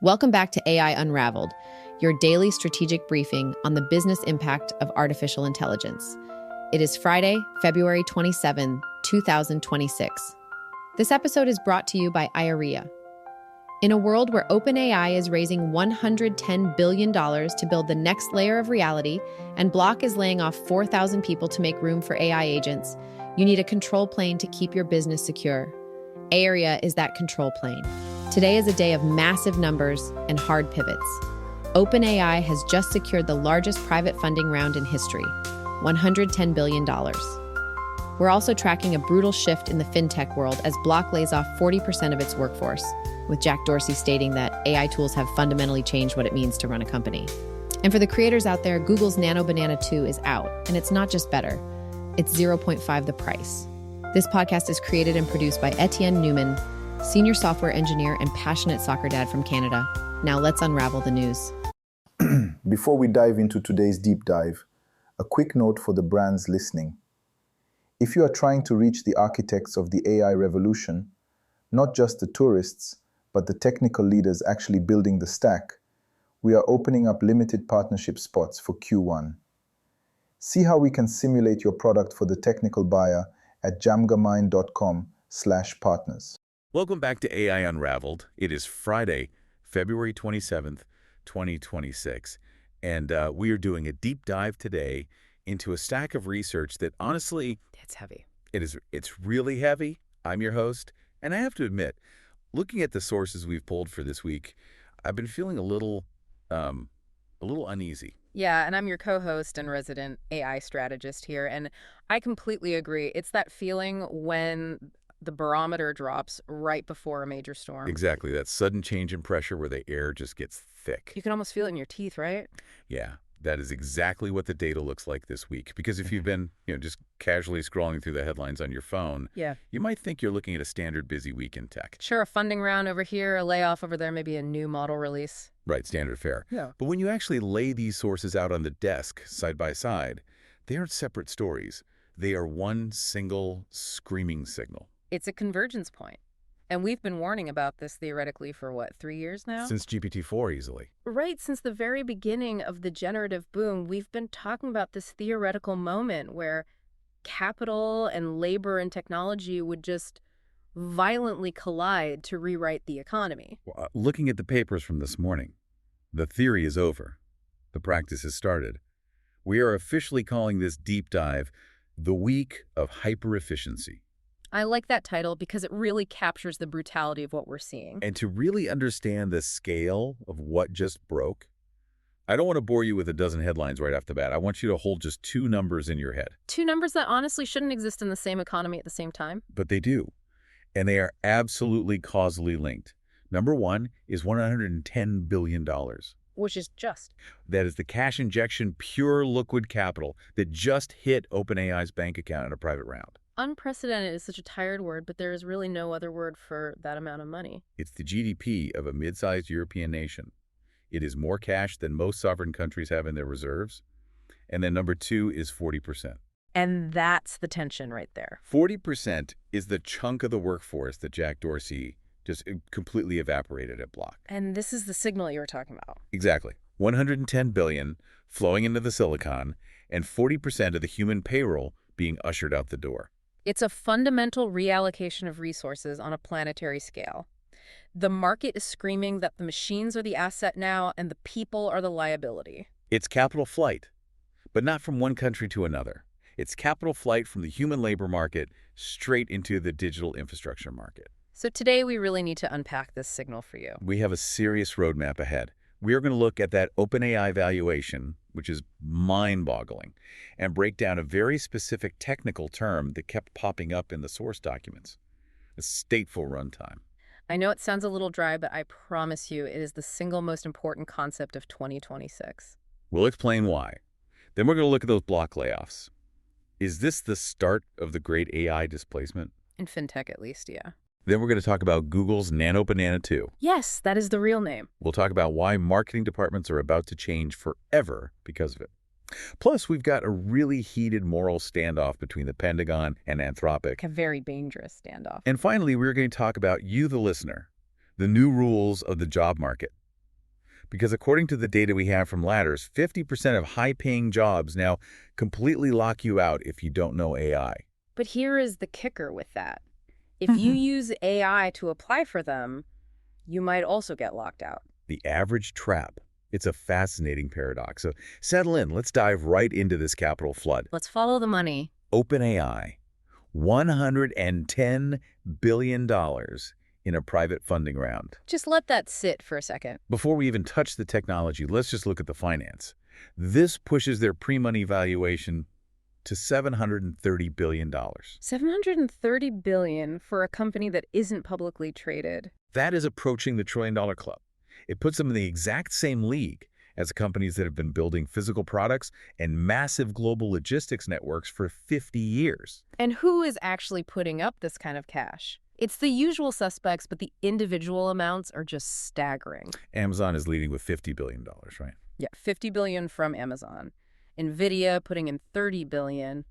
Welcome back to AI Unraveled, your daily strategic briefing on the business impact of artificial intelligence. It is Friday, February 27, 2026. This episode is brought to you by IREA. In a world where OpenAI is raising $110 billion to build the next layer of reality, and Block is laying off 4,000 people to make room for AI agents, you need a control plane to keep your business secure. IREA is that control plane. Today is a day of massive numbers and hard pivots. OpenAI has just secured the largest private funding round in history, $110 billion. We're also tracking a brutal shift in the fintech world as Block lays off 40% of its workforce, with Jack Dorsey stating that AI tools have fundamentally changed what it means to run a company. And for the creators out there, Google's Nano Banana 2 is out, and it's not just better, it's 0.5 the price. This podcast is created and produced by Etienne Newman, senior software engineer and passionate soccer dad from Canada. Now let's unravel the news. Before we dive into today's deep dive, a quick note for the brands listening. If you are trying to reach the architects of the AI revolution, not just the tourists, but the technical leaders actually building the stack, we are opening up limited partnership spots for Q1. See how we can simulate your product for the technical buyer at DjamgaMind.com/partners. Welcome back to AI Unraveled. It is Friday, February 27th, 2026, and we are doing a deep dive today into a stack of research that honestly... It's heavy. It's really heavy. I'm your host, and I have to admit, looking at the sources we've pulled for this week, I've been feeling a little uneasy. Yeah, and I'm your co-host and resident AI strategist here, and I completely agree. It's that feeling when the barometer drops right before a major storm. Exactly, that sudden change in pressure where the air just gets thick. You can almost feel it in your teeth, right? Yeah, that is exactly what the data looks like this week. Because if you've been, just casually scrolling through the headlines on your phone, you might think you're looking at a standard busy week in tech. Sure, a funding round over here, a layoff over there, maybe a new model release. Right, standard fare. Yeah. But when you actually lay these sources out on the desk, side by side, they aren't separate stories. They are one single screaming signal. It's a convergence point. And we've been warning about this theoretically for, 3 years now? Since GPT-4, easily. Right, since the very beginning of the generative boom, we've been talking about this theoretical moment where capital and labor and technology would just violently collide to rewrite the economy. Well, looking at the papers from this morning, the theory is over. The practice has started. We are officially calling this deep dive the Week of Hyper-Efficiency. I like that title because it really captures the brutality of what we're seeing. And to really understand the scale of what just broke, I don't want to bore you with a dozen headlines right off the bat. I want you to hold just two numbers in your head. Two numbers that honestly shouldn't exist in the same economy at the same time. But they do. And they are absolutely causally linked. Number one is $110 billion. Which is just. That is the cash injection, pure liquid capital that just hit OpenAI's bank account in a private round. Unprecedented is such a tired word, but there is really no other word for that amount of money. It's the GDP of a mid-sized European nation. It is more cash than most sovereign countries have in their reserves. And then number two is 40%. And that's the tension right there. 40% is the chunk of the workforce that Jack Dorsey just completely evaporated at Block. And this is the signal you were talking about. Exactly. $110 billion flowing into the silicon and 40% of the human payroll being ushered out the door. It's a fundamental reallocation of resources on a planetary scale. The market is screaming that the machines are the asset now and the people are the liability. It's capital flight, but not from one country to another. It's capital flight from the human labor market straight into the digital infrastructure market. So today we really need to unpack this signal for you. We have a serious roadmap ahead. We are going to look at that OpenAI valuation, which is mind-boggling, and break down a very specific technical term that kept popping up in the source documents, a stateful runtime. I know it sounds a little dry, but I promise you it is the single most important concept of 2026. We'll explain why. Then we're going to look at those Block layoffs. Is this the start of the great AI displacement? In fintech, at least, yeah. Then we're going to talk about Google's Nano Banana 2. Yes, that is the real name. We'll talk about why marketing departments are about to change forever because of it. Plus, we've got a really heated moral standoff between the Pentagon and Anthropic. A very dangerous standoff. And finally, we're going to talk about you, the listener, the new rules of the job market, because according to the data we have from Ladders, 50% of high-paying jobs now completely lock you out if you don't know AI. But here is the kicker with that. If you use AI to apply for them, you might also get locked out. The average trap. It's a fascinating paradox. So settle in. Let's dive right into this capital flood. Let's follow the money. OpenAI, $110 billion in a private funding round. Just let that sit for a second. Before we even touch the technology, let's just look at the finance. This pushes their pre-money valuation to $730 billion. $730 billion for a company that isn't publicly traded. That is approaching the trillion-dollar club. It puts them in the exact same league as companies that have been building physical products and massive global logistics networks for 50 years. And who is actually putting up this kind of cash? It's the usual suspects, but the individual amounts are just staggering. Amazon is leading with $50 billion, right? Yeah, $50 billion from Amazon. NVIDIA putting in $30 billion,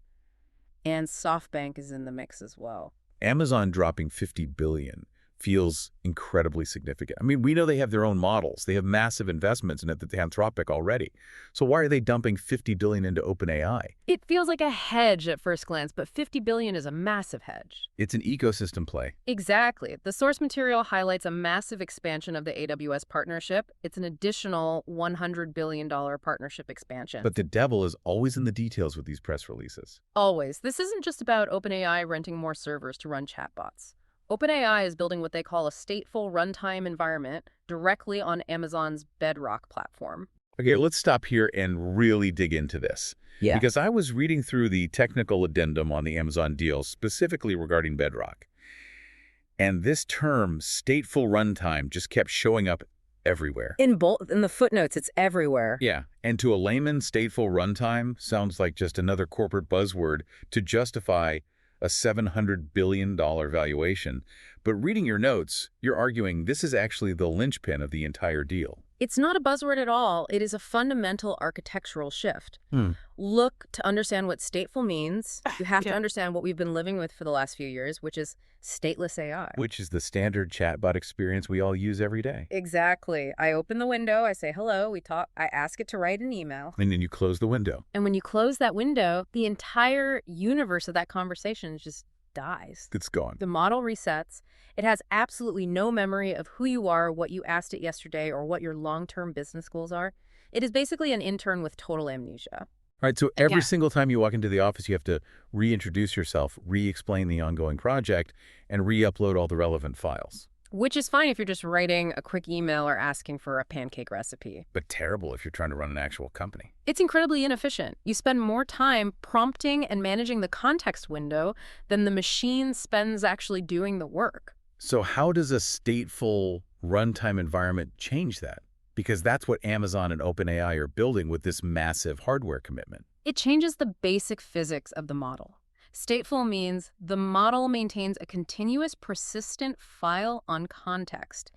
and SoftBank is in the mix as well. Amazon dropping $50 billion feels incredibly significant. I mean, we know they have their own models. They have massive investments in it, the Anthropic already. So why are they dumping $50 billion into OpenAI? It feels like a hedge at first glance, but $50 billion is a massive hedge. It's an ecosystem play. Exactly. The source material highlights a massive expansion of the AWS partnership. It's an additional $100 billion partnership expansion. But the devil is always in the details with these press releases. Always. This isn't just about OpenAI renting more servers to run chatbots. OpenAI is building what they call a stateful runtime environment directly on Amazon's Bedrock platform. Okay, let's stop here and really dig into this. Yeah. Because I was reading through the technical addendum on the Amazon deal, specifically regarding Bedrock. And this term, stateful runtime, just kept showing up everywhere. In the footnotes, it's everywhere. Yeah, and to a layman, stateful runtime sounds like just another corporate buzzword to justify a $700 billion valuation. But reading your notes, you're arguing this is actually the linchpin of the entire deal. It's not a buzzword at all. It is a fundamental architectural shift. Look, to understand what stateful means, you have to understand what we've been living with for the last few years, which is stateless AI. Which is the standard chatbot experience we all use every day. Exactly. I open the window, I say hello, we talk, I ask it to write an email. And then you close the window. And when you close that window, the entire universe of that conversation just dies. It's gone. The model resets. It has absolutely no memory of who you are, what you asked it yesterday, or what your long-term business goals are. It is basically an intern with total amnesia. All right, so every single time you walk into the office, you have to reintroduce yourself, re-explain the ongoing project, and re-upload all the relevant files. Which is fine if you're just writing a quick email or asking for a pancake recipe. But terrible if you're trying to run an actual company. It's incredibly inefficient. You spend more time prompting and managing the context window than the machine spends actually doing the work. So how does a stateful runtime environment change that? Because that's what Amazon and OpenAI are building with this massive hardware commitment. It changes the basic physics of the model. Stateful means the model maintains a continuous, persistent file on context.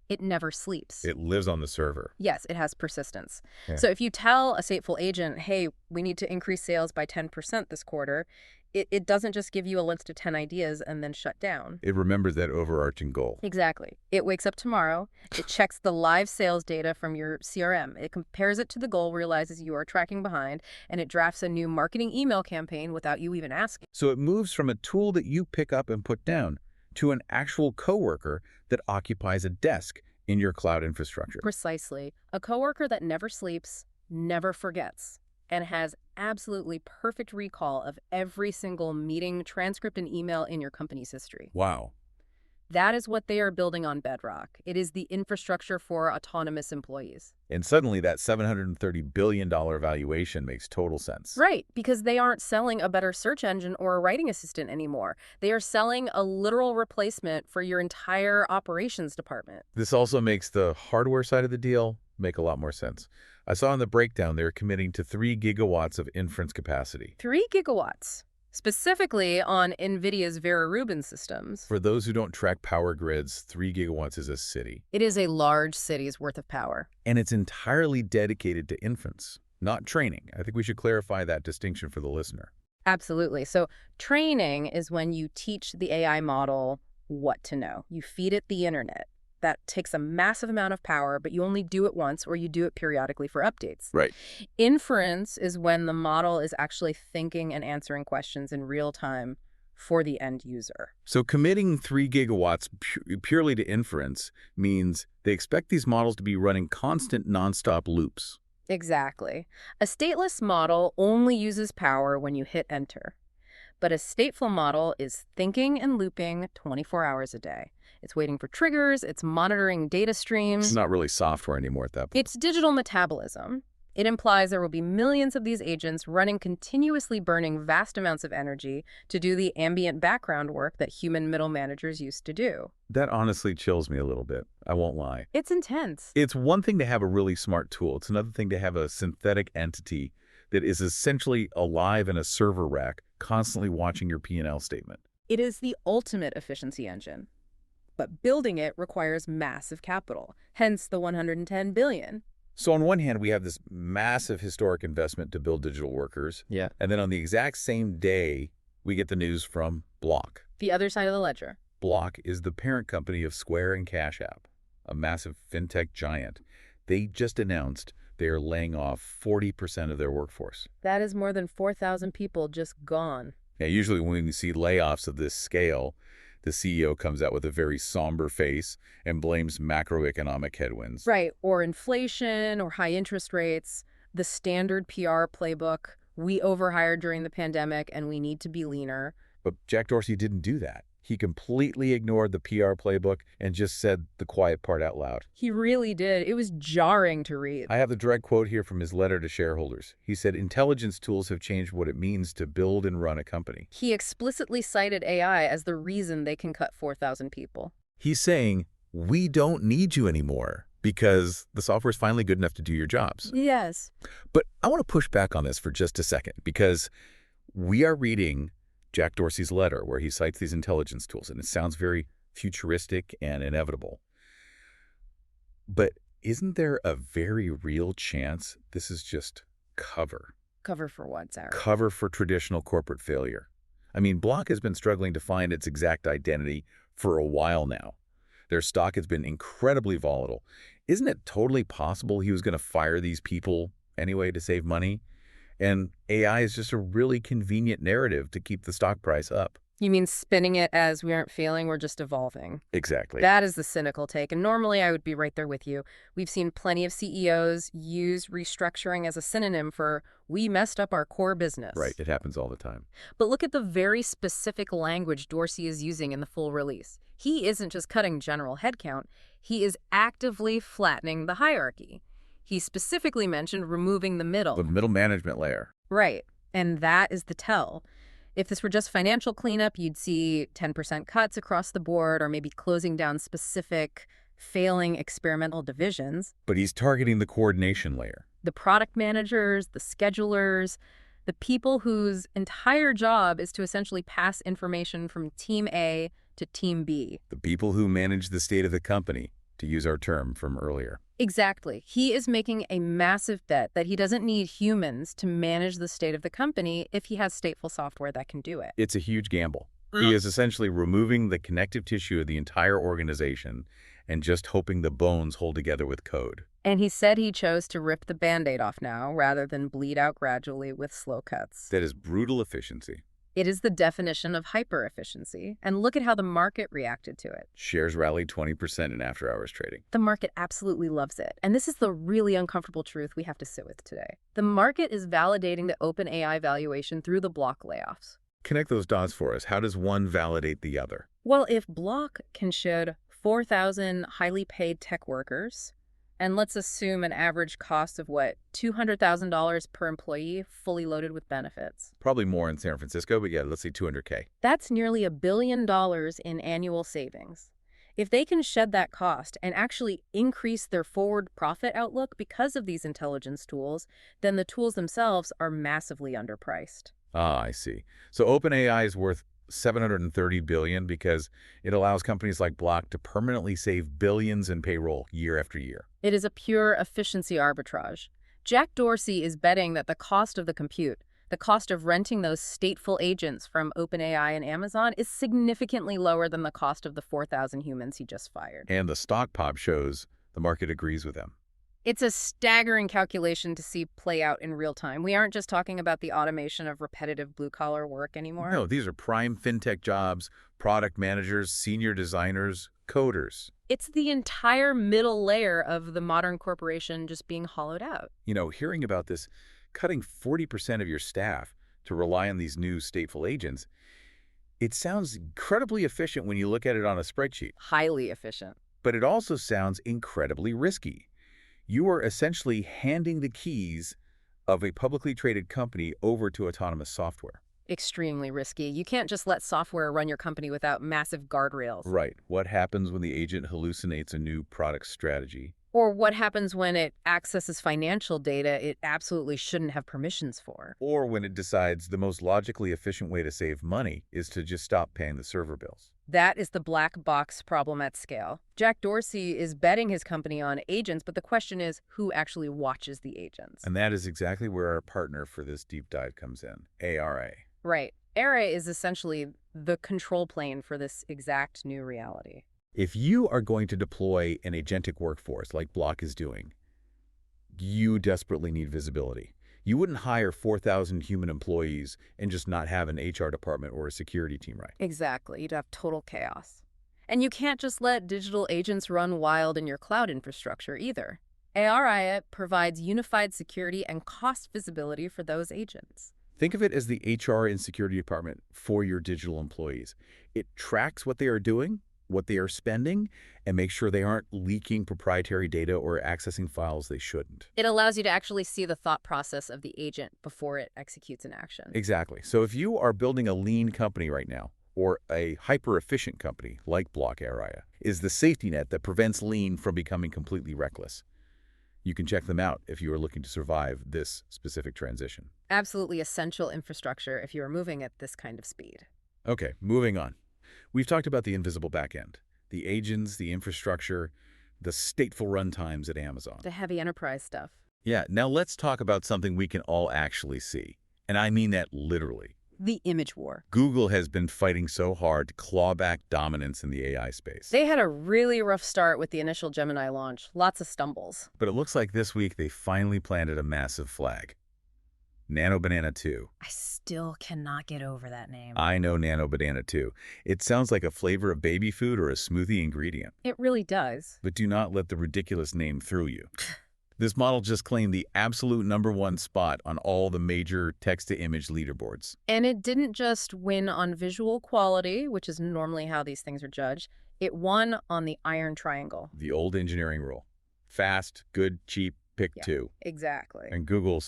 It never sleeps. It lives on the server. Yes, it has persistence. Yeah. So if you tell a stateful agent, hey, we need to increase sales by 10% this quarter, it doesn't just give you a list of 10 ideas and then shut down. It remembers that overarching goal. Exactly. It wakes up tomorrow, it checks the live sales data from your CRM, it compares it to the goal, realizes you are tracking behind, and it drafts a new marketing email campaign without you even asking. So it moves from a tool that you pick up and put down to an actual coworker that occupies a desk in your cloud infrastructure. Precisely. A coworker that never sleeps, never forgets, and has absolutely perfect recall of every single meeting, transcript, and email in your company's history. Wow. That is what they are building on Bedrock. It is the infrastructure for autonomous employees. And suddenly that $730 billion valuation makes total sense. Right, because they aren't selling a better search engine or a writing assistant anymore. They are selling a literal replacement for your entire operations department. This also makes the hardware side of the deal make a lot more sense. I saw in the breakdown they're committing to 3 gigawatts of inference capacity. 3 gigawatts. Specifically on NVIDIA's Vera Rubin systems. For those who don't track power grids, 3 gigawatts is a city. It is a large city's worth of power. And it's entirely dedicated to inference, not training. I think we should clarify that distinction for the listener. Absolutely. So training is when you teach the AI model what to know. You feed it the internet. that takes a massive amount of power, but you only do it once or you do it periodically for updates. Right. Inference is when the model is actually thinking and answering questions in real time for the end user. So committing 3 gigawatts purely to inference means they expect these models to be running constant nonstop loops. Exactly. A stateless model only uses power when you hit enter. But a stateful model is thinking and looping 24 hours a day. It's waiting for triggers, it's monitoring data streams. It's not really software anymore at that point. It's digital metabolism. It implies there will be millions of these agents running continuously, burning vast amounts of energy to do the ambient background work that human middle managers used to do. That honestly chills me a little bit. I won't lie. It's intense. It's one thing to have a really smart tool. It's another thing to have a synthetic entity that is essentially alive in a server rack, constantly watching your P&L statement. It is the ultimate efficiency engine. But building it requires massive capital, hence the $110 billion. So on one hand, we have this massive historic investment to build digital workers. Yeah. And then on the exact same day, we get the news from Block. The other side of the ledger. Block is the parent company of Square and Cash App, a massive fintech giant. They just announced they are laying off 40% of their workforce. That is more than 4,000 people just gone. Now, usually when we see layoffs of this scale, the CEO comes out with a very somber face and blames macroeconomic headwinds. Right, or inflation or high interest rates, the standard PR playbook. We overhired during the pandemic and we need to be leaner. But Jack Dorsey didn't do that. He completely ignored the PR playbook and just said the quiet part out loud. He really did. It was jarring to read. I have the direct quote here from his letter to shareholders. He said, "Intelligence tools have changed what it means to build and run a company." He explicitly cited AI as the reason they can cut 4,000 people. He's saying, we don't need you anymore because the software is finally good enough to do your jobs. Yes. But I want to push back on this for just a second because we are reading Jack Dorsey's letter where he cites these intelligence tools, and it sounds very futuristic and inevitable. But isn't there a very real chance this is just cover? Cover for what, Sarah? Cover for traditional corporate failure. I mean, Block has been struggling to find its exact identity for a while now. Their stock has been incredibly volatile. Isn't it totally possible he was going to fire these people anyway to save money? And AI is just a really convenient narrative to keep the stock price up. You mean spinning it as we aren't failing, we're just evolving? Exactly. That is the cynical take, and normally I would be right there with you. We've seen plenty of CEOs use restructuring as a synonym for we messed up our core business. Right, it happens all the time. But look at the very specific language Dorsey is using in the full release. He isn't just cutting general headcount, he is actively flattening the hierarchy. He specifically mentioned removing the middle. The middle management layer. Right, and that is the tell. If this were just financial cleanup, you'd see 10% cuts across the board or maybe closing down specific failing experimental divisions. But he's targeting the coordination layer. The product managers, the schedulers, the people whose entire job is to essentially pass information from Team A to Team B. The people who manage the state of the company, to use our term from earlier. Exactly. He is making a massive bet that he doesn't need humans to manage the state of the company if he has stateful software that can do it. It's a huge gamble. He is essentially removing the connective tissue of the entire organization and just hoping the bones hold together with code. And he said he chose to rip the Band-Aid off now rather than bleed out gradually with slow cuts. That is brutal efficiency. It is the definition of hyper-efficiency, and look at how the market reacted to it. Shares rallied 20% in after-hours trading. The market absolutely loves it, and this is the really uncomfortable truth we have to sit with today. The market is validating the OpenAI valuation through the Block layoffs. Connect those dots for us. How does one validate the other? Well, if Block can shed 4,000 highly paid tech workers, and let's assume an average cost of, $200,000 per employee, fully loaded with benefits. Probably more in San Francisco, but yeah, let's say $200K. That's nearly $1 billion in annual savings. If they can shed that cost and actually increase their forward profit outlook because of these intelligence tools, then the tools themselves are massively underpriced. Ah, I see. So OpenAI is worth $730 billion because it allows companies like Block to permanently save billions in payroll year after year. It is a pure efficiency arbitrage. Jack Dorsey is betting that the cost of the compute, The cost of renting those stateful agents from OpenAI and Amazon is significantly lower than the cost of the 4,000 humans he just fired. And the stock pop shows the market agrees with him. It's a staggering calculation to see play out in real time. We aren't just talking about the automation of repetitive blue-collar work anymore. No, these are prime fintech jobs, product managers, senior designers, coders. It's the entire middle layer of the modern corporation just being hollowed out. You know, hearing about this, cutting 40% of your staff to rely on these new stateful agents, it sounds incredibly efficient when you look at it on a spreadsheet. Highly efficient. But it also sounds incredibly risky. You are essentially handing the keys of a publicly traded company over to autonomous software. Extremely risky. You can't just let software run your company without massive guardrails. Right. What happens when the agent hallucinates a new product strategy? Or what happens when it accesses financial data it absolutely shouldn't have permissions for? Or when it decides the most logically efficient way to save money is to just stop paying the server bills. That is the black box problem at scale. Jack Dorsey is betting his company on agents, but the question is who actually watches the agents? And that is exactly where our partner for this deep dive comes in, ARA. Right. ARA is essentially the control plane for this exact new reality. If you are going to deploy an agentic workforce like Block is doing, you desperately need visibility. You wouldn't hire 4,000 human employees and just not have an HR department or a security team, right? Exactly. You'd have total chaos. And you can't just let digital agents run wild in your cloud infrastructure either. ARA provides unified security and cost visibility for those agents. Think of it as the HR and security department for your digital employees. It tracks what they are doing, what they are spending, and make sure they aren't leaking proprietary data or accessing files they shouldn't. It allows you to actually see the thought process of the agent before it executes an action. Exactly. So if you are building a lean company right now, or a hyper-efficient company like Block Area, is the safety net that prevents lean from becoming completely reckless. You can check them out if you are looking to survive this specific transition. Absolutely essential infrastructure if you are moving at this kind of speed. Okay, moving on. We've talked about the invisible backend, the agents, the infrastructure, the stateful runtimes at Amazon. The heavy enterprise stuff. Yeah, now let's talk about something we can all actually see. And I mean that literally. The image war. Google has been fighting so hard to claw back dominance in the AI space. They had a really rough start with the initial Gemini launch. Lots of stumbles. But it looks like this week they finally planted a massive flag. Nano Banana 2. I still cannot get over that name. I know Nano Banana 2. It sounds like a flavor of baby food or a smoothie ingredient. It really does. But do not let the ridiculous name through you. This model just claimed the absolute #1 spot on all the major text-to-image leaderboards. And it didn't just win on visual quality, which is normally how these things are judged. It won on the iron triangle. The old engineering rule. Fast, good, cheap, pick 2. Exactly. And Google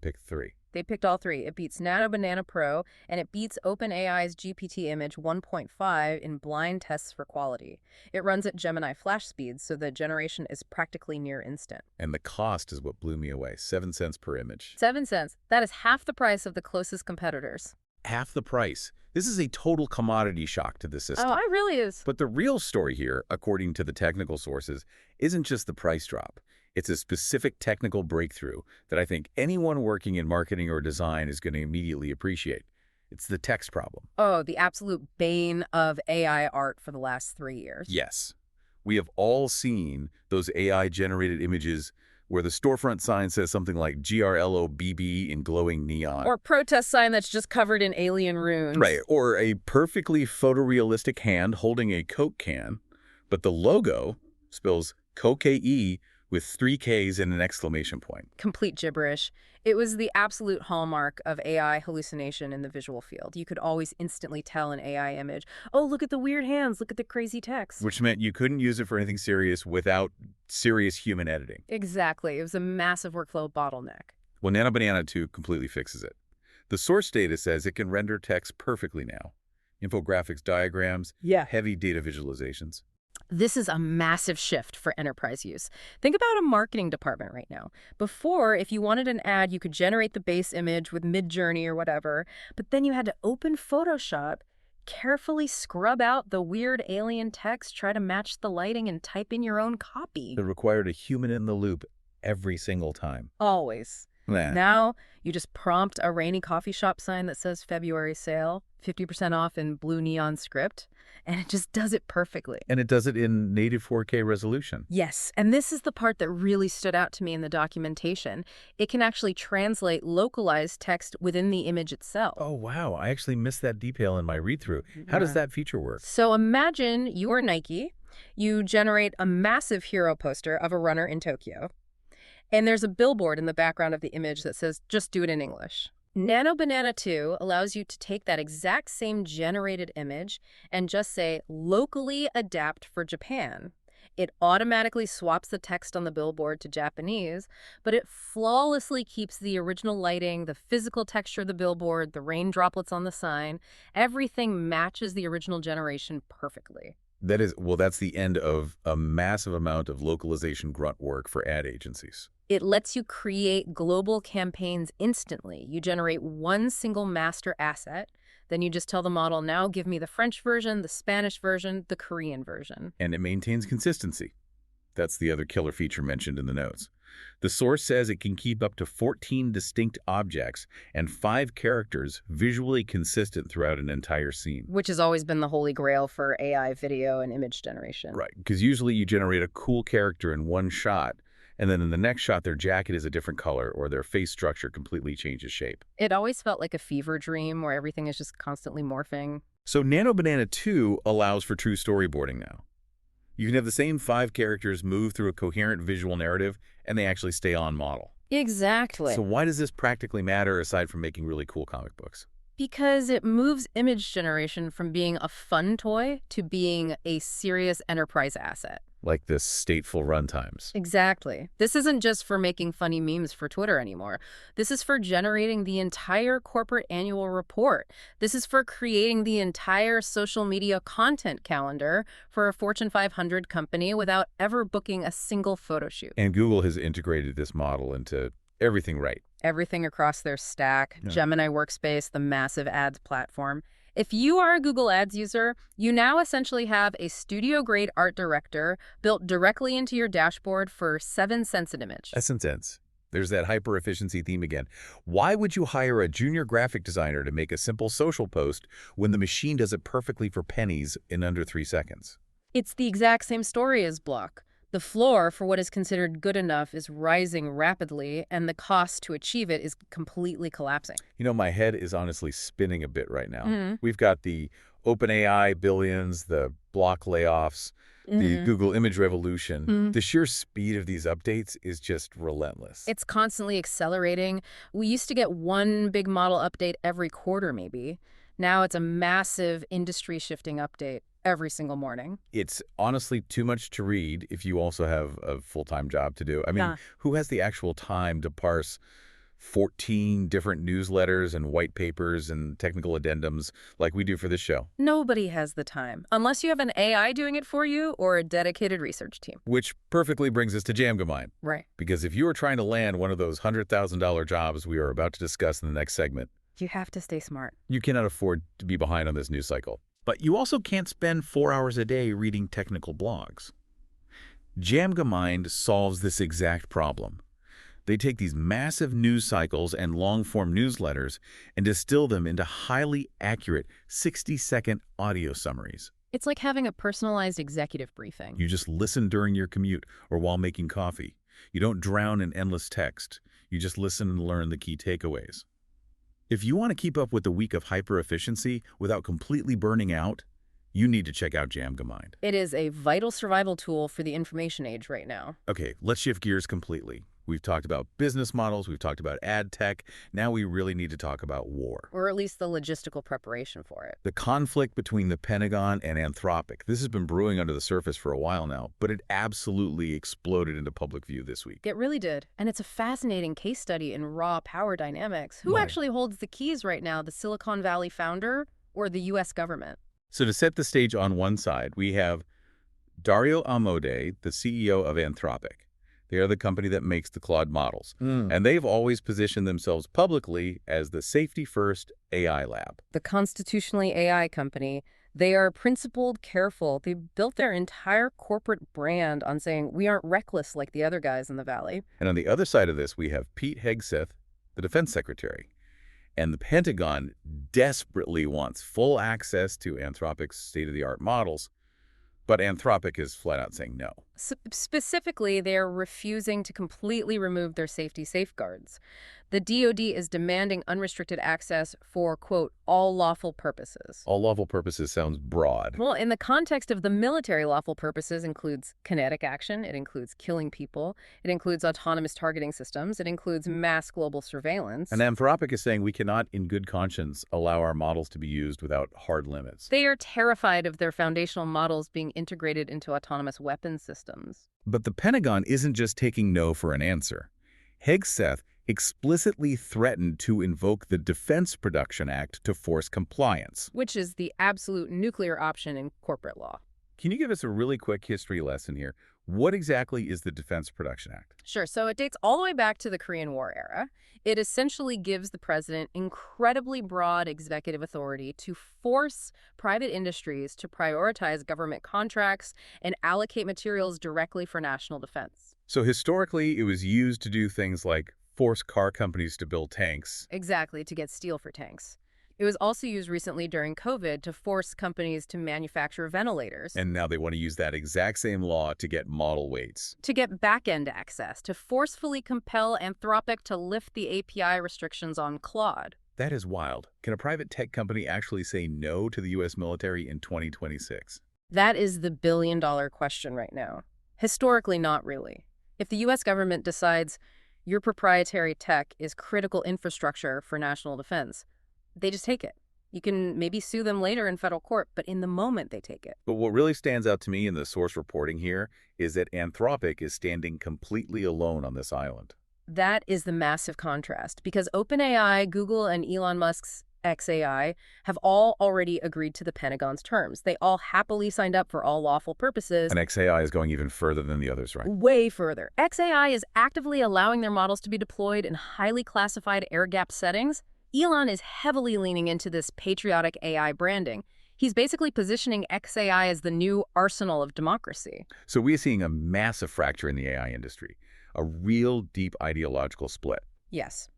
pick 3. They picked all 3. It beats Nano Banana Pro, and it beats OpenAI's GPT image 1.5 in blind tests for quality. It runs at Gemini flash speeds, so the generation is practically near instant. And the cost is what blew me away, 7 cents per image. 7 cents. That is half the price of the closest competitors. Half the price. This is a total commodity shock to the system. Oh, it really is. But the real story here, according to the technical sources, isn't just the price drop. It's a specific technical breakthrough that I think anyone working in marketing or design is going to immediately appreciate. It's the text problem. Oh, the absolute bane of AI art for the last 3 years. Yes. We have all seen those AI-generated images where the storefront sign says something like GRLOBB in glowing neon. Or a protest sign that's just covered in alien runes. Right. Or a perfectly photorealistic hand holding a Coke can, but the logo spells Coke-E with 3 Ks and an exclamation point. Complete gibberish. It was the absolute hallmark of AI hallucination in the visual field. You could always instantly tell an AI image, oh, look at the weird hands, look at the crazy text. Which meant you couldn't use it for anything serious without serious human editing. Exactly. It was a massive workflow bottleneck. Well, Nano Banana 2 completely fixes it. The source data says it can render text perfectly now. Infographics, diagrams, heavy data visualizations. This is a massive shift for enterprise use. Think about a marketing department right now. Before, if you wanted an ad, you could generate the base image with Midjourney or whatever, but then you had to open Photoshop, carefully scrub out the weird alien text, try to match the lighting, and type in your own copy. It required a human in the loop every single time. Always. Nah. Now you just prompt a rainy coffee shop sign that says February sale, 50% off in blue neon script, and it just does it perfectly. And it does it in native 4K resolution. Yes, and this is the part that really stood out to me in the documentation. It can actually translate localized text within the image itself. Oh, wow. I actually missed that detail in my read-through. How does that feature work? So imagine you're Nike. You generate a massive hero poster of a runner in Tokyo. And there's a billboard in the background of the image that says, just do it in English. Nano Banana 2 allows you to take that exact same generated image and just say, locally adapt for Japan. It automatically swaps the text on the billboard to Japanese, but it flawlessly keeps the original lighting, the physical texture of the billboard, the rain droplets on the sign. Everything matches the original generation perfectly. That is, well, that's the end of a massive amount of localization grunt work for ad agencies. It lets you create global campaigns instantly. You generate one single master asset, then you just tell the model, now give me the French version, the Spanish version, the Korean version. And it maintains consistency. That's the other killer feature mentioned in the notes. The source says it can keep up to 14 distinct objects and 5 characters visually consistent throughout an entire scene. Which has always been the holy grail for AI video and image generation. Right, because usually you generate a cool character in one shot, and then in the next shot their jacket is a different color or their face structure completely changes shape. It always felt like a fever dream where everything is just constantly morphing. So Nano Banana 2 allows for true storyboarding now. You can have the same 5 characters move through a coherent visual narrative, and they actually stay on model. Exactly. So why does this practically matter aside from making really cool comic books? Because it moves image generation from being a fun toy to being a serious enterprise asset. Like the stateful runtimes. Exactly. This isn't just for making funny memes for Twitter anymore. This is for generating the entire corporate annual report. This is for creating the entire social media content calendar for a Fortune 500 company without ever booking a single photo shoot. And Google has integrated this model into everything right. Everything across their stack, Yeah. Gemini Workspace, the massive ads platform. If you are a Google Ads user, you now essentially have a studio-grade art director built directly into your dashboard for 7 cents an image. That's intense. There's that hyper-efficiency theme again. Why would you hire a junior graphic designer to make a simple social post when the machine does it perfectly for pennies in under 3 seconds? It's the exact same story as Block. The floor for what is considered good enough is rising rapidly, and the cost to achieve it is completely collapsing. You know, my head is honestly spinning a bit right now. We've got the OpenAI billions, the Block layoffs, the Google image revolution. The sheer speed of these updates is just relentless. It's constantly accelerating. We used to get one big model update every quarter, maybe. Now it's a massive industry-shifting update every single morning. It's honestly too much to read if you also have a full-time job to do. I mean, who has the actual time to parse 14 different newsletters and white papers and technical addendums like we do for this show? Nobody has the time, unless you have an AI doing it for you or a dedicated research team. Which perfectly brings us to DjamgaMind. Right. Because if you are trying to land one of those $100,000 jobs we are about to discuss in the next segment, You have to stay smart. you cannot afford to be behind on this news cycle. But you also can't spend 4 hours a day reading technical blogs. DjamgaMind solves this exact problem. They take these massive news cycles and long-form newsletters and distill them into highly accurate 60-second audio summaries. It's like having a personalized executive briefing. You just listen during your commute or while making coffee. You don't drown in endless text. You just listen and learn the key takeaways. If you want to keep up with the week of hyper-efficiency without completely burning out, you need to check out DjamgaMind. It is a vital survival tool for the information age right now. Okay, let's shift gears completely. We've talked about business models, we've talked about ad tech. Now we really need to talk about war. Or at least the logistical preparation for it. The conflict between the Pentagon and Anthropic. This has been brewing under the surface for a while now, but it absolutely exploded into public view this week. It really did. And it's a fascinating case study in raw power dynamics. Who Right. actually holds the keys right now, the Silicon Valley founder or the U.S. government? So to set the stage on one side, we have Dario Amodei, the CEO of Anthropic. They are the company that makes the Claude models. And they've always positioned themselves publicly as the safety-first AI lab. The constitutionally AI company They are principled, careful. They built their entire corporate brand on saying, we aren't reckless like the other guys in the Valley. And on the other side of this, we have Pete Hegseth, the defense secretary. And the Pentagon desperately wants full access to Anthropic's state-of-the-art models, but Anthropic is flat out saying no. Specifically, they're refusing to completely remove their safety safeguards. The DoD is demanding unrestricted access for, quote, all lawful purposes. All lawful purposes sounds broad. Well, in the context of the military, lawful purposes includes kinetic action, it includes killing people, it includes autonomous targeting systems, it includes mass global surveillance. And Anthropic is saying we cannot, in good conscience, allow our models to be used without hard limits. They are terrified of their foundational models being integrated into autonomous weapons systems. But the Pentagon isn't just taking no for an answer. Hegseth explicitly threatened to invoke the Defense Production Act to force compliance. Which is the absolute nuclear option in corporate law. Can you give us a really quick history lesson here? What exactly is the Defense Production Act? Sure. So it dates all the way back to the Korean War era. It essentially gives the president incredibly broad executive authority to force private industries to prioritize government contracts and allocate materials directly for national defense. So historically, it was used to do things like force car companies to build tanks. Exactly, to get steel for tanks. It was also used recently during COVID to force companies to manufacture ventilators. And now they want to use that exact same law to get model weights. To get back-end access, to forcefully compel Anthropic to lift the API restrictions on Claude. That is wild. Can a private tech company actually say no to the U.S. military in 2026? That is the billion-dollar question right now. Historically, not really. If the U.S. government decides your proprietary tech is critical infrastructure for national defense, they just take it. You can maybe sue them later in federal court, but in the moment they take it. But what really stands out to me in the source reporting here is that Anthropic is standing completely alone on this island. That is the massive contrast, because OpenAI, Google, and Elon Musk's xAI have all already agreed to the Pentagon's terms. They all happily signed up for all lawful purposes. And xAI is going even further than the others, right? Way further. xAI is actively allowing their models to be deployed in highly classified air-gapped settings. Elon is heavily leaning into this patriotic AI branding. He's basically positioning xAI as the new arsenal of democracy. So we're seeing a massive fracture in the AI industry, a real deep ideological split. Yes.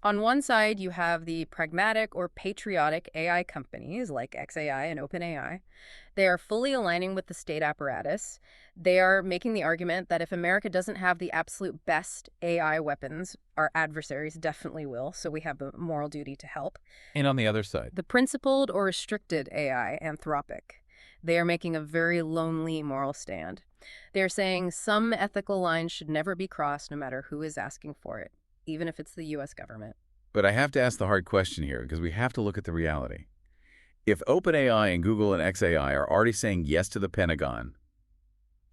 On one side, you have the pragmatic or patriotic AI companies like xAI and OpenAI. They are fully aligning with the state apparatus. They are making the argument that if America doesn't have the absolute best AI weapons, our adversaries definitely will, so we have a moral duty to help. And on the other side, The principled or restricted AI, Anthropic. They are making a very lonely moral stand. They're saying some ethical lines should never be crossed no matter who is asking for it, even if it's the U.S. government. But I have to ask the hard question here because we have to look at the reality. If OpenAI and Google and xAI are already saying yes to the Pentagon,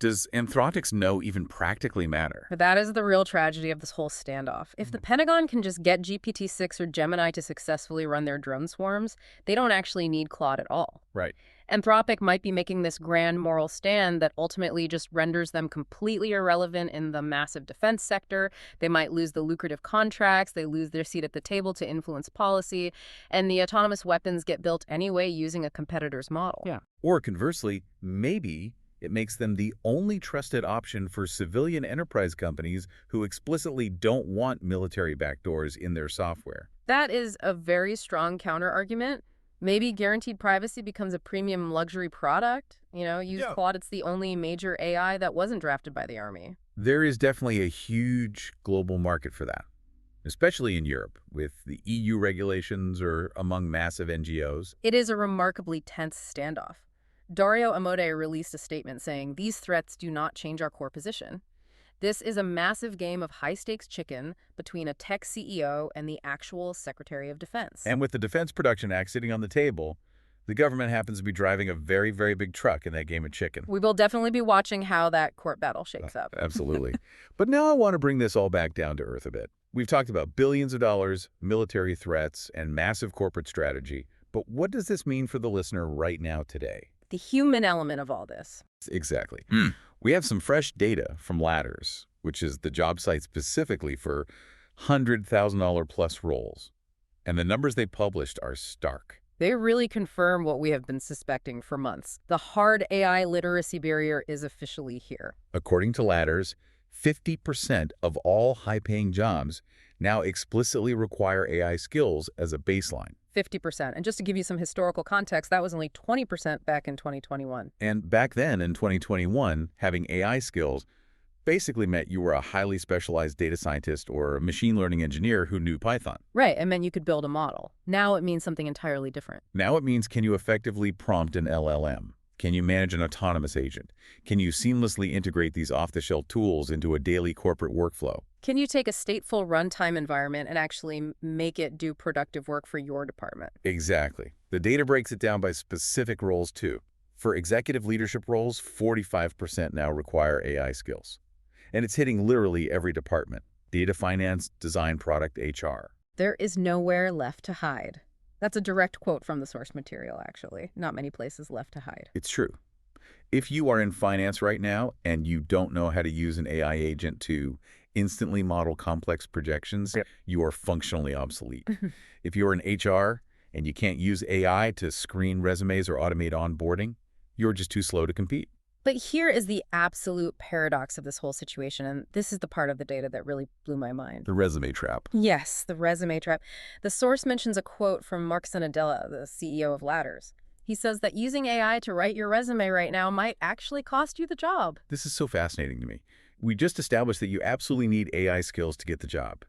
does Anthropic's no even practically matter? That is the real tragedy of this whole standoff. If the Pentagon can just get GPT-6 or Gemini to successfully run their drone swarms, they don't actually need Claude at all. Right. Anthropic might be making this grand moral stand that ultimately just renders them completely irrelevant in the massive defense sector. They might lose the lucrative contracts, they lose their seat at the table to influence policy, and the autonomous weapons get built anyway using a competitor's model. Yeah. Or conversely, maybe it makes them the only trusted option for civilian enterprise companies who explicitly don't want military backdoors in their software. That is a very strong counter-argument. Maybe guaranteed privacy becomes a premium luxury product. Use Claude, it's the only major AI that wasn't drafted by the Army. There is definitely a huge global market for that, especially in Europe, with the EU regulations or among massive NGOs. It is a remarkably tense standoff. Dario Amodei released a statement saying, "These threats do not change our core position. This is a massive game of high-stakes chicken between a tech CEO and the actual Secretary of Defense." And with the Defense Production Act sitting on the table, the government happens to be driving a very, very big truck in that game of chicken. We will definitely be watching how that court battle shakes up. Absolutely. But now I want to bring this all back down to earth a bit. We've talked about billions of dollars, military threats, and massive corporate strategy. But what does this mean for the listener right now today? The human element of all this. Exactly. We have some fresh data from Ladders, which is the job site specifically for $100,000 plus roles. And the numbers they published are stark. They really confirm what we have been suspecting for months. The hard AI literacy barrier is officially here. According to Ladders, 50% of all high-paying jobs now explicitly require AI skills as a baseline. 50%. And just to give you some historical context, that was only 20% back in 2021. And back then, in 2021, having AI skills basically meant you were a highly specialized data scientist or a machine learning engineer who knew Python. Right, and meant you could build a model. Now it means something entirely different. Now it means, can you effectively prompt an LLM? Can you manage an autonomous agent? Can you seamlessly integrate these off-the-shelf tools into a daily corporate workflow? Can you take a stateful runtime environment and actually make it do productive work for your department? Exactly. The data breaks it down by specific roles, too. For executive leadership roles, 45% now require AI skills. And it's hitting literally every department: data finance, design, product, HR. There is nowhere left to hide. That's a direct quote from the source material, actually. Not many places left to hide. It's true. If you are in finance right now and you don't know how to use an AI agent to instantly model complex projections, you are functionally obsolete. If you're in HR and you can't use AI to screen resumes or automate onboarding, you're just too slow to compete. But here is the absolute paradox of this whole situation, and this is the part of the data that really blew my mind. The resume trap. Yes, the resume trap. The source mentions a quote from Mark Sanadella, the CEO of Ladders. He says that using AI to write your resume right now might actually cost you the job. This is so fascinating to me. We just established that you absolutely need AI skills to get the job.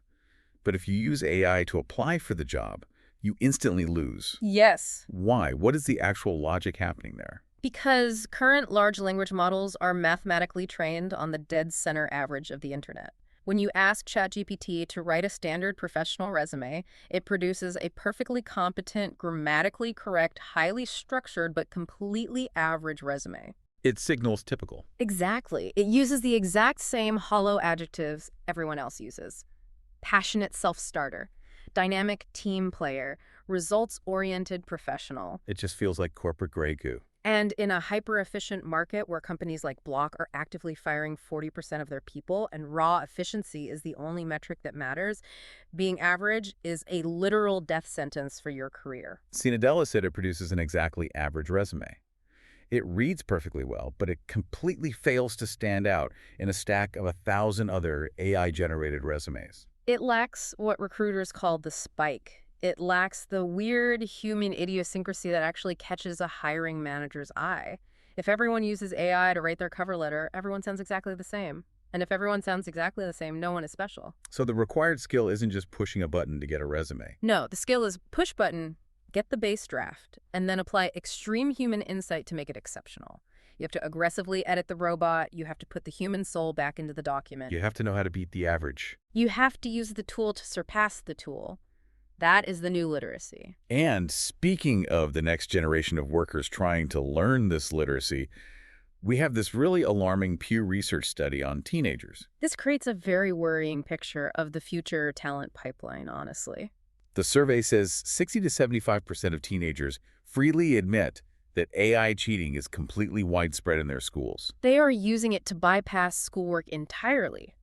But if you use AI to apply for the job, you instantly lose. Yes. Why? What is the actual logic happening there? Because current large language models are mathematically trained on the dead center average of the internet. When you ask ChatGPT to write a standard professional resume, it produces a perfectly competent, grammatically correct, highly structured, but completely average resume. It signals typical. Exactly. It uses the exact same hollow adjectives everyone else uses. Passionate self-starter, dynamic team player, results-oriented professional. It just feels like corporate gray goo. And in a hyper-efficient market where companies like Block are actively firing 40% of their people and raw efficiency is the only metric that matters, being average is a literal death sentence for your career. Sanadella said it produces an exactly average resume. It reads perfectly well, but it completely fails to stand out in a stack of 1,000 other AI-generated resumes. It lacks what recruiters call the spike. It lacks the weird human idiosyncrasy that actually catches a hiring manager's eye. If everyone uses AI to write their cover letter, everyone sounds exactly the same. And if everyone sounds exactly the same, no one is special. So the required skill isn't just pushing a button to get a resume. No, the skill is push button, get the base draft, and then apply extreme human insight to make it exceptional. You have to aggressively edit the robot. You have to put the human soul back into the document. You have to know how to beat the average. You have to use the tool to surpass the tool. That is the new literacy. And speaking of the next generation of workers trying to learn this literacy, we have this really alarming Pew Research study on teenagers. This creates a very worrying picture of the future talent pipeline, honestly. The survey says 60 to 75% of teenagers freely admit that AI cheating is completely widespread in their schools. They are using it to bypass schoolwork entirely,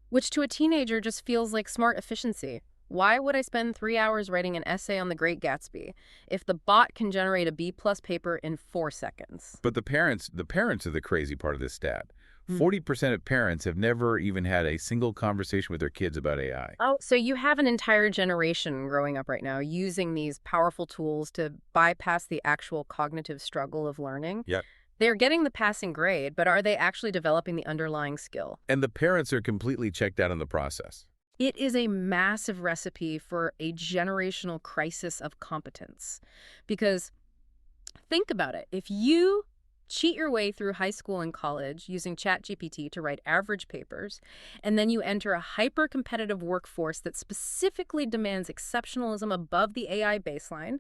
which to a teenager just feels like smart efficiency. Why would I spend 3 hours writing an essay on The Great Gatsby if the bot can generate a B+ paper in 4 seconds? But the parents are the crazy part of this stat. 40% of parents have never even had a single conversation with their kids about AI. Oh, so you have an entire generation growing up right now using these powerful tools to bypass the actual cognitive struggle of learning. Yep. They're getting the passing grade, but are they actually developing the underlying skill? And the parents are completely checked out in the process. It is a massive recipe for a generational crisis of competence. Because think about it. If you cheat your way through high school and college using ChatGPT to write average papers, and then you enter a hyper-competitive workforce that specifically demands exceptionalism above the AI baseline,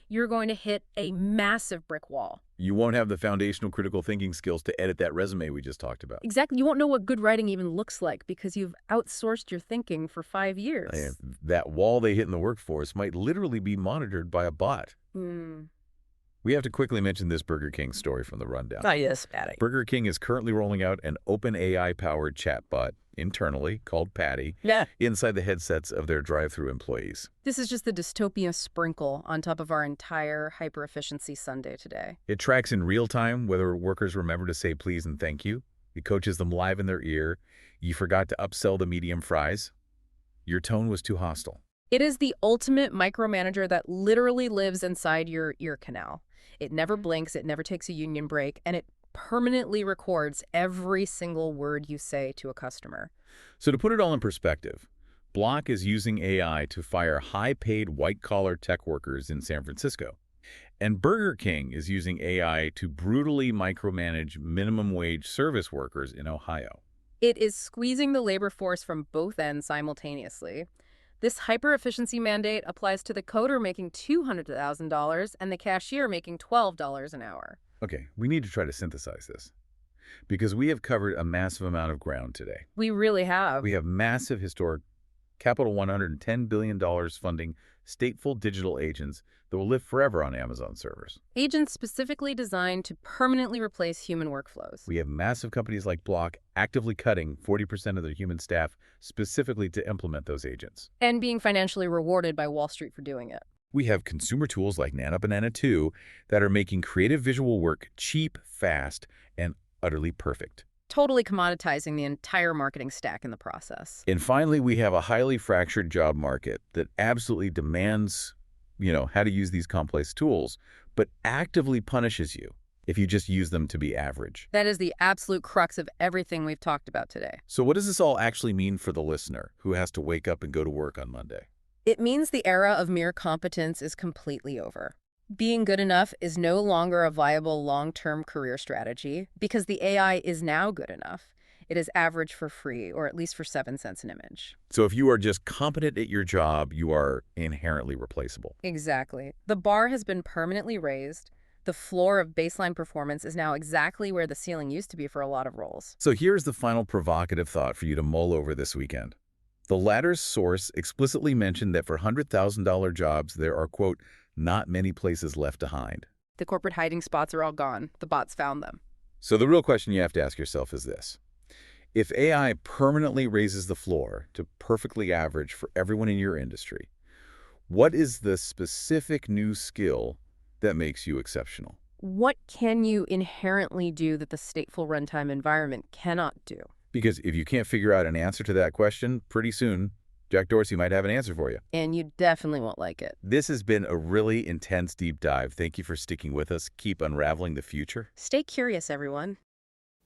you're going to hit a massive brick wall. You won't have the foundational critical thinking skills to edit that resume we just talked about. Exactly. You won't know what good writing even looks like because you've outsourced your thinking for 5 years. That wall they hit in the workforce might literally be monitored by a bot. We have to quickly mention this Burger King story from the rundown. Oh, yes, Patty. Burger King is currently rolling out an OpenAI-powered chatbot internally, called Patty, Yeah. inside the headsets of their drive-thru employees. This is just the dystopia sprinkle on top of our entire hyper-efficiency Sunday today. It tracks in real time whether workers remember to say please and thank you. It coaches them live in their ear. You forgot to upsell the medium fries. Your tone was too hostile. It is the ultimate micromanager that literally lives inside your ear canal. It never blinks, it never takes a union break, and it permanently records every single word you say to a customer. So to put it all in perspective, Block is using AI to fire high-paid white-collar tech workers in San Francisco. And Burger King is using AI to brutally micromanage minimum-wage service workers in Ohio. It is squeezing the labor force from both ends simultaneously. This hyper-efficiency mandate applies to the coder making $200,000 and the cashier making $12 an hour. Okay, we need to try to synthesize this, because we have covered a massive amount of ground today. We really have. We have massive historic capital $110 billion funding stateful digital agents that will live forever on Amazon servers. Agents specifically designed to permanently replace human workflows. We have massive companies like Block actively cutting 40% of their human staff specifically to implement those agents. And being financially rewarded by Wall Street for doing it. We have consumer tools like Nano Banana 2 that are making creative visual work cheap, fast, and utterly perfect. Totally commoditizing the entire marketing stack in the process. And finally, we have a highly fractured job market that absolutely demands, how to use these complex tools, but actively punishes you if you just use them to be average. That is the absolute crux of everything we've talked about today. So what does this all actually mean for the listener who has to wake up and go to work on Monday? It means the era of mere competence is completely over. Being good enough is no longer a viable long-term career strategy because the AI is now good enough. It is average for free, or at least for 7 cents an image. So if you are just competent at your job, you are inherently replaceable. Exactly. The bar has been permanently raised. The floor of baseline performance is now exactly where the ceiling used to be for a lot of roles. So here's the final provocative thought for you to mull over this weekend. The latter's source explicitly mentioned that for $100,000 jobs, there are, quote, not many places left to hide. The corporate hiding spots are all gone. The bots found them. So the real question you have to ask yourself is this. If AI permanently raises the floor to perfectly average for everyone in your industry, what is the specific new skill that makes you exceptional? What can you inherently do that the stateful runtime environment cannot do? Because if you can't figure out an answer to that question, pretty soon, Jack Dorsey might have an answer for you. And you definitely won't like it. This has been a really intense deep dive. Thank you for sticking with us. Keep unraveling the future. Stay curious, everyone.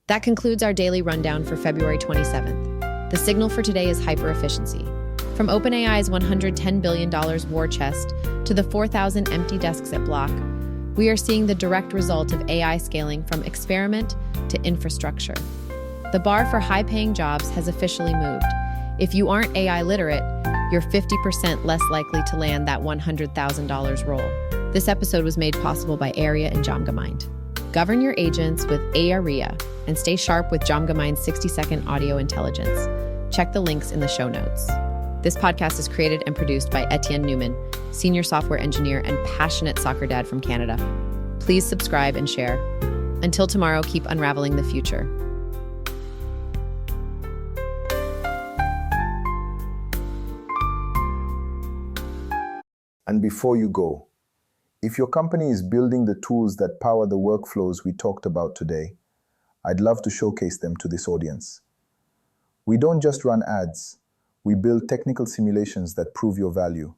That concludes our daily rundown for February 27th. The signal for today is hyper-efficiency. From OpenAI's $110 billion war chest to the 4,000 empty desks at Block, we are seeing the direct result of AI scaling from experiment to infrastructure. The bar for high-paying jobs has officially moved. If you aren't AI literate, you're 50% less likely to land that $100,000 role. This episode was made possible by Area and DjamgaMind. Govern your agents with Area and stay sharp with DjamgaMind's 60-second audio intelligence. Check the links in the show notes. This podcast is created and produced by Etienne Newman, senior software engineer and passionate soccer dad from Canada. Please subscribe and share. Until tomorrow, keep unraveling the future. And before you go, if your company is building the tools that power the workflows we talked about today, I'd love to showcase them to this audience. We don't just run ads, we build technical simulations that prove your value.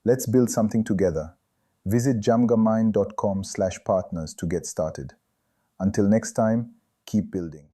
Let's build something together. Visit DjamgaMind.com/partners to get started. Until next time, keep building.